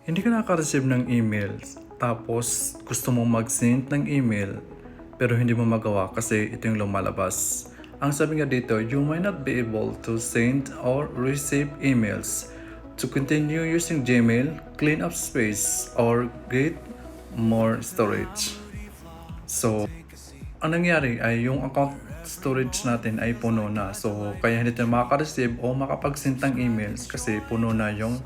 Hindi ka nakaka-receive ng emails, tapos gusto mo mag-send ng email, pero hindi mo magawa kasi ito yung lumalabas. Ang sabi nga dito, you might not be able to send or receive emails. To continue using Gmail, clean up space or get more storage. So, ang nangyari ay yung account storage natin ay puno na. So, kaya hindi tayo makaka-receive o makapag-send ng emails kasi puno na yung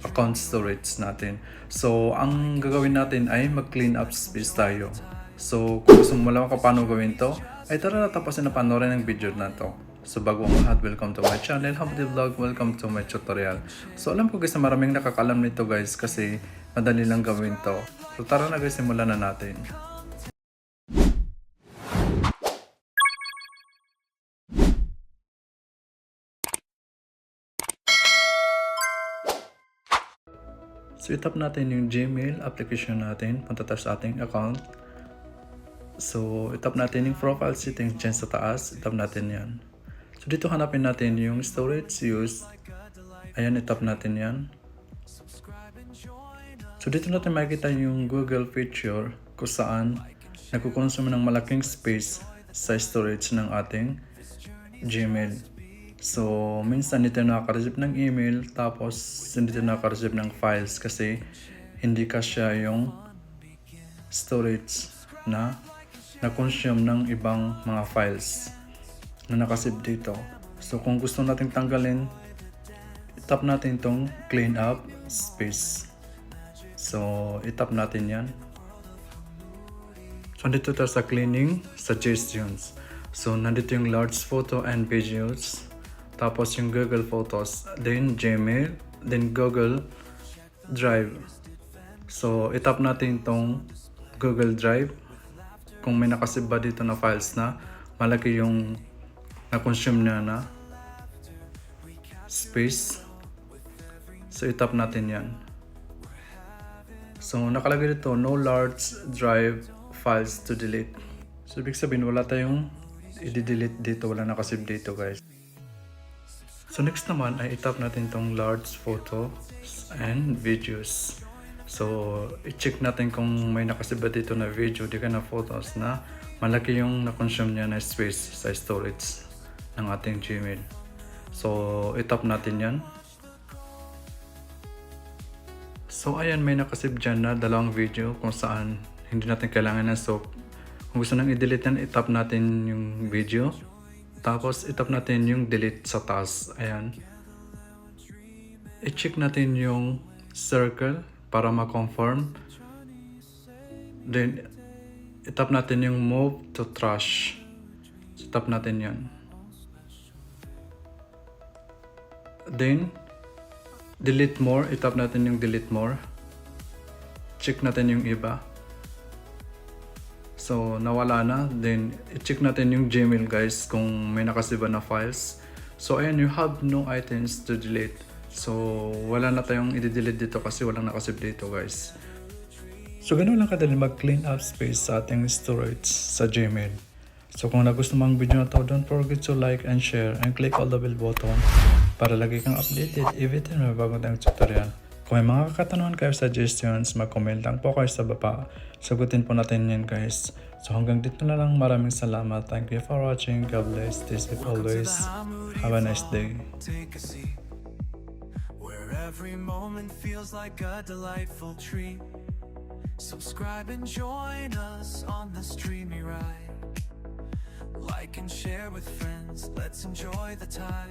account storage natin. So, ang gagawin natin ay mag-clean up space tayo. So, kung gusto mo malaman kung paano gawin to, ay tara na tapusin na panoorin ng video na to. So, bago ang lahat, welcome to my channel, Hamdi Vlog, welcome to my tutorial. So, alam ko guys na maraming nakakalam nito guys kasi madali lang gawin to. So, tara na guys, simulan na natin. So, itap natin yung Gmail application natin. Punta tayo sa ating account. So, itap natin yung profile settings dyan sa taas. Itap natin yan. So, dito hanapin natin yung storage use. Ayan, itap natin yan. So, dito natin makikita yung Google feature kung saan nagkukonsume ng malaking space sa storage ng ating Gmail. So, minsan hindi tayo nakaka-receive ng email, tapos hindi tayo nakaka-receive ng files kasi hindi kasya yung storage na na-consume ng ibang mga files na nakasave dito. So, kung gusto natin tanggalin, itap natin itong clean up space. So, itap natin yan. So, nandito tayo sa cleaning suggestions. So, nandito yung large photo and videos. Tapos yung Google Photos, then Gmail, then Google Drive. So, itap natin itong Google Drive. Kung may nakasave ba dito na files na malaki yung na-consume na space. So, itap natin yan. So, nakalagay dito, no large drive files to delete. So, ibig sabihin, wala tayong i-delete dito, wala nakasave dito guys. So next naman ay itap natin itong large photos and videos. So i-check natin kung may nakasave ba dito na video, di ka na photos na malaki yung na-consume niya na space sa storage ng ating Gmail. So itap natin yan. So ayan, may nakasave dyan na dalawang video kung saan hindi natin kailangan na. So kung gusto nang i-delete yan, itap natin yung video. Tapos, itap natin yung delete sa taas. Ayan. I-check natin yung circle para ma-confirm. Then, itap natin yung move to trash. So, tap natin yan. Then, delete more. Itap natin yung delete more. Check natin yung iba. So, nawala na. Then, i-check natin yung Gmail guys kung may nakasave na files. So, ayan, you have no items to delete. So, wala na tayong i-delete dito kasi walang nakasave dito guys. So, ganun lang kadali mag-clean up space sa ating storage sa Gmail. So, kung nagustuhan mo ang video na to, don't forget to like and share and click all the bell button para lagi kang updated every time may bagong tayong tutorial. Kung may mga katanungan kayo, suggestions, mag-comment lang po kayo sa baba. Sagutin po natin yan guys. So hanggang dito na lang. Maraming salamat. Thank you for watching. God bless. Stay safe always. Have a nice day. Where every moment feels like a delightful treat. Subscribe and join us on this dreamy ride. Like and share with friends. Let's enjoy the time.